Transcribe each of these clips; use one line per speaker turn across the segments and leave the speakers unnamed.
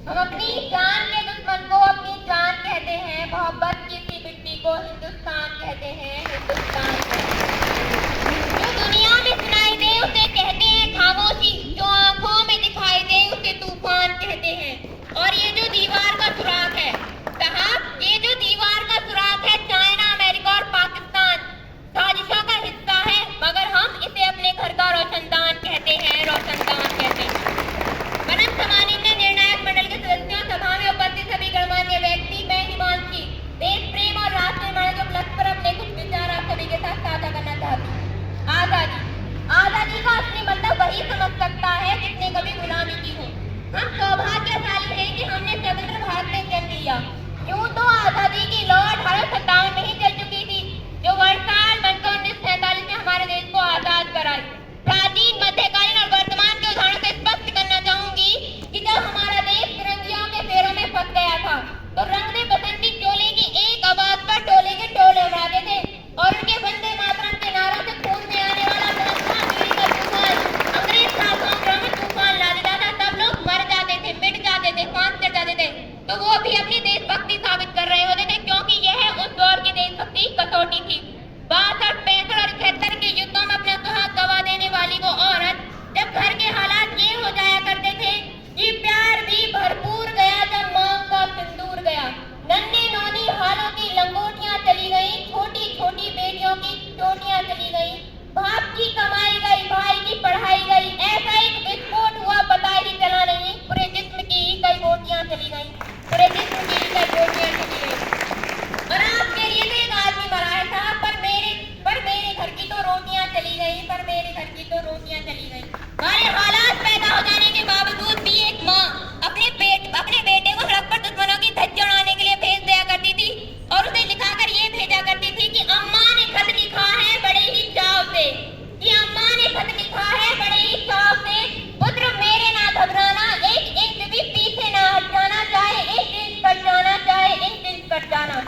हम अपनी जान के दुश्मन को अपनी जान कहते हैं, मोहब्बत की सी मिट्टी को हिंदुस्तान कहते हैं, हिंदुस्तान कहते हैं। जो दुनिया में सुनाई दे उसे कहते हैं खामोशी, जो आंखों में दिखाई दे उसे तूफान कहते हैं। और ये जो दीवार का सुराग है साहब, ये जो दीवार का सुराग है, चाइना, अमेरिका और पाकिस्तान साजिशों का हिस्सा है, मगर हम इसे अपने घर का रोशनदान कहते हैं, रोशनदान कहते हैं। परम सम्माननीय निर्णायक मंडल के सदस्यों, सभा में उपस्थित सभी गणमान्य व्यक्ति, मैं हिमांशी देश प्रेम और राष्ट्र निर्माण के उपलक्ष्य पर अपने कुछ विचार आप सभी के साथ साझा करना चाहती हूँ। आजादी, आजादी का असली मतलब वही समझ सकता है जिसने कभी गुलामी की हो। हम सौभाग्यशाली हैं कि हमने स्वतंत्र भारत में जन्म लिया। यूं तो आजादी की लौ 1857 में ही चल चुकी थी, जो वर्षाल बनकर 1947 में हमारे देश को आजाद कराई। प्राचीन, मध्यकालीन और वर्तमान के उदाहरणों से स्पष्ट करना चाहूंगी कि जब हमारा देश फिरंगियों के पैरों में फंस गया था, तो रंग दे बसंती चोले की एक आवाज पर टोले के टोले उड़ाते थे और उनके वंदे मातरम के नारों से खून में आने वाला बीड़ी का तूफान, अंग्रेज शासकों में तूफान ला देता था। सब लोग मर जाते थे, मिट जाते थे, फांस चढ़ जाते थे, तो वो भी अपनी देशभक्ति साबित कर रहे होते थे, क्योंकि यह उस दौर की देशभक्ति कसौटी थी। 62, 65 और 76 के युद्धों में अपना सुहाग गवा देने वाली वो औरत, जब घर के हालात ये हो जाया करते थे कि प्यार भी भरपूर गया जब मांग का सिंदूर गया, नन्हे नौनी हालों की लंगोटियां चली गई, छोटी छोटी बेटियों की चोटियां चली गई, बाप की कमाई गई, भाई की पढ़ाई गई, ऐसा एक विस्फोट हुआ पता ही चला नहीं, पूरे जिस्म की कई बोटियां चली गई, पूरे जिस्म की कई बोटियां चली गई। और आपके लिए तो एक आदमी मरा है साहब, पर मेरे घर की तो रोटियां चली गई, पर मेरे घर की तो रोटियां चली गई। हमारे हालात पैदा हो जाने के बावजूद भी एक माँ अपने बेटे को सड़क पर दुश्मनों की धज्जियां उड़ाने के लिए भेज दिया करती थी, और उसे लिखाकर ये भेजा करती थी कि अम्मा ने खत लिखा है बड़े ही चाव से, कि अम्मा ने खत लिखा है बड़े ही चाव से, पुत्र मेरे ना घबराना, एक इंच भी पीछे ना हट जाना, चाहे 1 इंच कट जाना, चाहे 1 इंच कट जाना।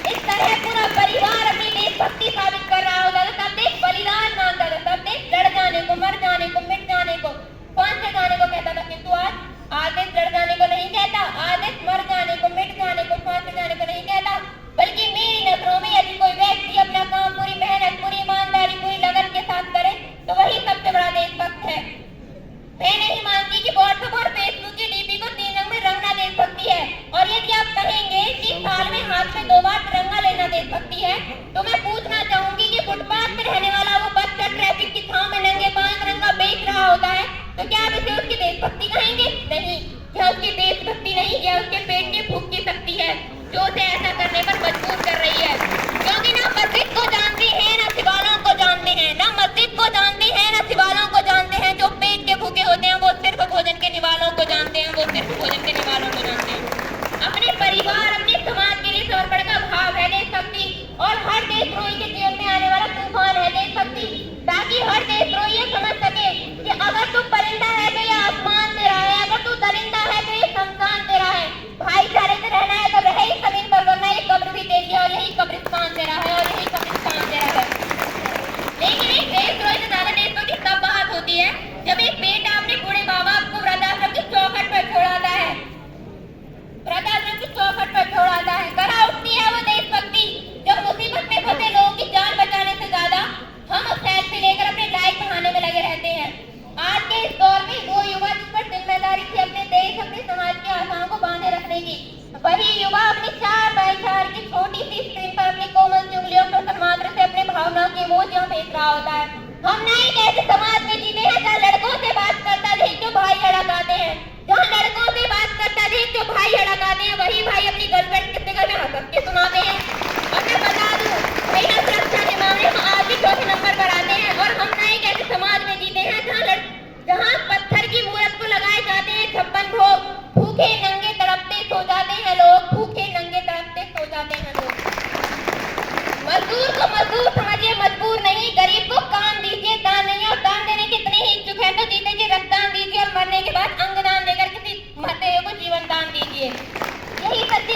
इस तरह पूरा परिवार अपनी देशभक्ति साबित कर रहा होता था। सब देश बलिदान मांगता था, सब देश लड़ जाने को, मर जाने को, मिट जाने को, फांस जाने को कहता था, किंतु आज देश लड़ जाने को नहीं कहता, आज देश मर जाने को, मिट जाने को, फांस जाने को नहीं कहता, बल्कि मेरी नजरों में यदि कोई व्यक्ति अपना काम पूरी मेहनत, पूरी ईमानदारी, पूरी लगन के साथ करे तो वही सबसे बड़ा देशभक्त है। मैं नहीं मानती कि व्हाट्सएप और फेसबुक की डीपी को 3 रंग में रंगना देशभक्ति है। और यदि आप कहेंगे कि साल में हाथ में 2 बार तिरंगा लेना देशभक्ति है, तो मैं पूछना चाहूंगी कि फुटपाथ पर रहने वाला वो बच्चा ट्रैफिक की छांव में नंगे पांव तिरंगा बेच रहा होता है, तो क्या आप इसे उसकी देशभक्ति कहेंगे? नहीं, यह उसकी देशभक्ति नहीं, यह उसके पेट की भूख की शक्ति है जो उसे ऐसा करने पर मजबूर कर रही है। क्योंकि ना मस्जिद को जानते हैं, ना शिवालयों को जानते हैं, ना मस्जिद को जानते हैं, ना शिवालयों को जानते हैं। जो पेट के भूखे होते हैं वो सिर्फ भोजन के निवालों को जानते हैं, वो सिर्फ भोजन के निवालों को जानते हैं। अपने परिवार, अपने समाज के लिए समर्पण का भाव है देशभक्ति, और हर देशद्रोही के जीवन में आने वाला तूफान है देशभक्ति, ताकि हर देशद्रोही ये समझ सके कि अगर तू परिंदा है तो ये आसमान तेरा है, अगर तू दरिंदा है तो ये शमशान तेरा है, भाईचारे से रहना है तो रहे ही जमीन पर, वरना ये कब्र भी तेरी है और यही कब्रिस्तान तेरा है, और यही कब्रिस्तान तेरा है। लेकिन एक देशद्रोही से ज्यादा देशभक्ति तब बात होती है जब एक बेटा अपने बूढ़े माँ बाप को वृद्धाश्रम की चौखट पर छोड़ाता है, वृद्धाश्रम की चौखट पर छोड़ाता है। करा उठती है वो देशभक्ति जब मुसीबत में फंसे लोगों की जान बचाने से ज्यादा हम सेल्फी लेकर अपने लाइक बढ़ाने में लगे रहते हैं। आज के इस दौर में वो युवा जिस पर जिम्मेदारी थी अपने देश, अपने समाज की आशाओं को बांधे रखने की, वही युवा अपनी 4x4 की छोटी सी स्क्रीन पर अपनी कोमल सी उंगलियों पर मात्र से अपने भावना की इमोजियां भेज रहा होता है। हम ना एक ऐसे समाज में जीते हैं जहाँ लड़कों से बात करता देख जो भाई हड़काते हैं, जहाँ लड़कों से बात करता देख जो भाई हड़काते हैं, वही भाई अपनी गर्लफ्रेंड कितने घर में हंस के सुनाते हैं। और मैं बता दूं, महिला सुरक्षा के मामले में आज भी 4थे नंबर पर आते हैं। और हम ना एक ऐसे समाज में जीते हैं जहाँ पत्थर की मूर्त को लगाए जाते हैं 56 भोग, भूखे नंगे तड़पते सो जाते हैं लोग, भूखे नंगे तड़पते सो जाते हैं लोग। मजदूर को मजदूर समझिए, मजबूर नहीं, गरीब को काम दीजिए, दान नहीं, और दान देने के इतने ही इच्छुक है तो जीते जी रक्तदान दीजिए, और मरने के बाद अंगदान देकर किसी मरते हुए को जीवन दान दीजिए। यही सच्चा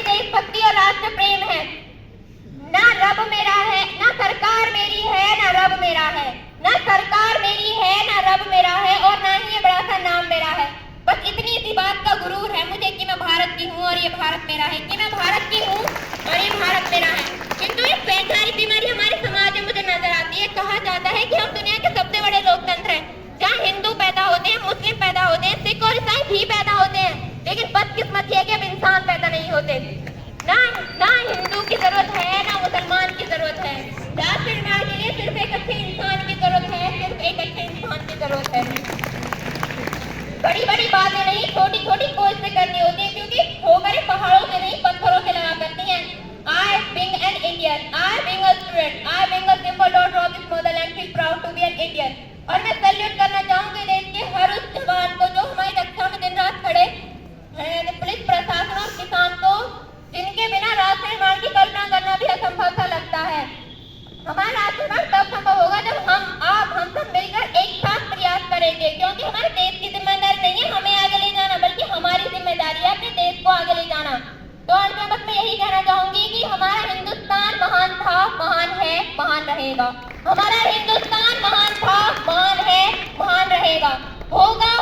ये भारत मेरा है, कि मैं भारत की हूँ और ये भारत मेरा है। किंतु ये वैचारिक बीमारी हमारे समाज में मुझे नजर आती है। कहा जाता है कि हम दुनिया के सबसे बड़े लोकतंत्र हैं, जहाँ हिंदू पैदा होते हैं, मुस्लिम पैदा होते हैं, सिख और ईसाई भी पैदा होते हैं, लेकिन बदकिस्मती है कि अब इंसान पैदा नहीं होते। ना हिंदू की जरूरत है, ना मुसलमान की जरूरत है। राष्ट्र निर्माण के लिए सिर्फ एक अच्छे इंसान की जरूरत है, सिर्फ एक अच्छे इंसान की जरूरत है। बड़ी बड़ी बातें नहीं, छोटी छोटी कोशिशें करनी होती है, क्योंकि ठोकरें पहाड़ों से नहीं पत्थरों से लगा करती हैं। I being an Indian, I being a student, I being a simple daughter of this motherland feel proud to be an Indian। और मैं सैल्यूट करना चाहूंगी देश के हर उस जवान को जो हमारी रक्षा में दिन रात खड़े, पुलिस प्रशासन और किसान को, जिनके बिना राष्ट्र निर्माण की कल्पना करना भी असंभव सा लगता है। हमारा राष्ट्र निर्माण तब संभव होगा जब हम सब मिलकर एक साथ प्रयास करेंगे, क्योंकि हमारे देश की जिम्मेदारी नहीं है हमें आगे ले जाना, बल्कि हमारी जिम्मेदारी है अपने देश को आगे ले जाना। तो अंत में बस मैं यही कहना चाहूंगी कि हमारा हिंदुस्तान महान था, महान है, महान रहेगा। हमारा हिंदुस्तान महान था, महान है, महान रहेगा। होगा